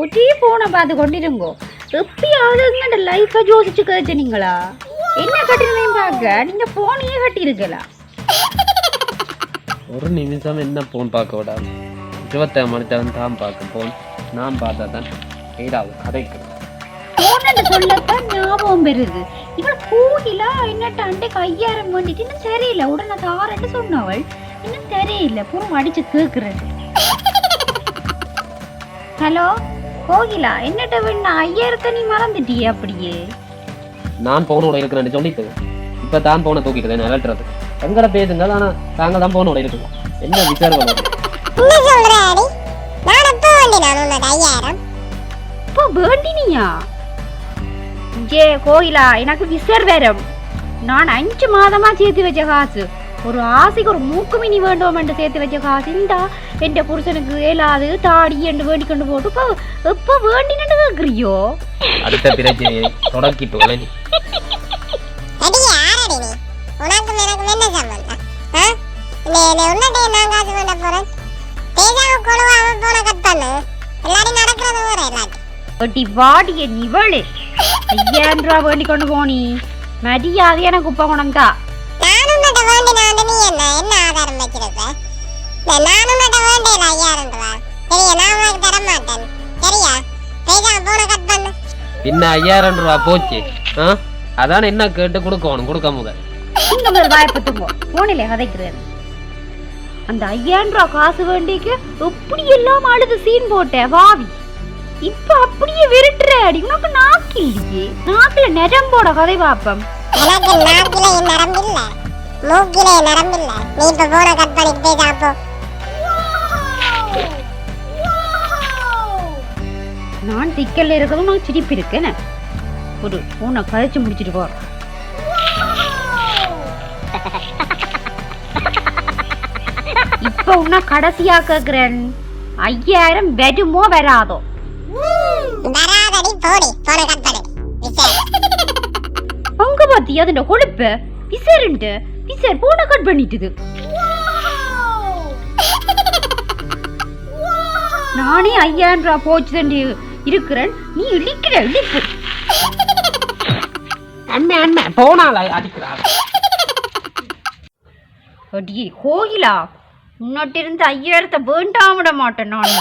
ஒரே போனை பார்த்து கொண்டிருங்கோ. எப்பயாவது எங்கட லைஃபை யோசிச்சு கேட்டீங்களா? என்ன கட்டினதையும் பார்க்க நீங்க போனையே கட்டியிருக்கலாம். ஒரு நிமிஷம் என்ன போன் பார்க்க விடாது. 27 மணித்தான் தான் பார்க்க போன். நான் பார்த்தா தான் ஏதாவது கதைக்கிறேன். போனன்னு சொல்லத்தான் ஞாபகம் பெறுது. இவள் கோகிலா என்னட்ட அண்டைக்கு 5000 வேண்டிட்டு இன்னும் சரியில்லை. உடனே தாரன்னு சொன்னவள் இன்னும் சரியில்லை. பூரம் அடிச்சு கேட்கறது. ஹலோ கோகிலா, என்னட்ட வேணா 5000 நீ மறந்துட்டியே அப்படியே? நான் போனோட இருக்கிறேன்னு சொல்லிட்டு இப்போ தான் போனை தூக்கிக்கிறேன் நிலட்டுறது. எங்கட பேசுங்க, ஆனால் நாங்கள் தான் போனோட இருக்கோம். என்ன விசாரம் இப்போ வேண்டினியா? ஜே கோயிலா, எனக்கு விசர் வரும். நான் 5 மாதமா சேர்த்து வச்ச காசு, ஒரு ஆசைக்கு ஒரு மூக்குமினி வேண்டும் என்று சேர்த்து வச்ச காசு இந்தா என் புருஷனுக்கு ஏலாது தாடி என்று வேண்டி கொண்டு போட்டு இப்போ எப்போ வேண்டினு கேட்குறியோ? அடுத்த பிரச்சனையை தொடக்கிட்டு வளரி. வாடிய நிவளு 5000 ரூபா வேண்டி கொண்டு போனி மரியாதை எனக்கு குப்பை கொண்டா. பின்ன 5000 ரூபா போச்சு. அதான் என்ன கேட்டு கொடுக்கணும், கொடுக்க முதல் வாய்ப்பத்துங்க போனிலே கதைக்கிறேன். அந்த 5000 ரூபா காசு வேண்டிக்கு எப்படி எல்லாம் அழுது சீன் போட்ட வாவி. இப்ப அப்படியே விருட்டுற அடி. உனக்கு நாக்கு இல்லையே? நாக்குல நரம்போட கதை பாப்பம். நான் திக்கல்ல இருக்கதும் நான் சிரிப்பு இருக்கேன். ஒரு போனை கழிச்சு முடிச்சிட்டு போ. இப்ப உன்ன கடைசியா கேக்குறேன், 5000 வருமோ வராதோ? அங்க பாத்தி அதுண்ட கொழுப்ப விசருண்டு விசர் போனை கட் பண்ணிட்டுது. நானே 5000 ரூபா போச்சுதண்டி இருக்கிறேன், நீ இழிக்கிற இழிப்பு. அண்ணா அண்ணா போனால அடிக்கிறார். அடி கோகிலா, முன்னாட்டி இருந்து 5000 வேண்டாம் விட மாட்டேன் நான்.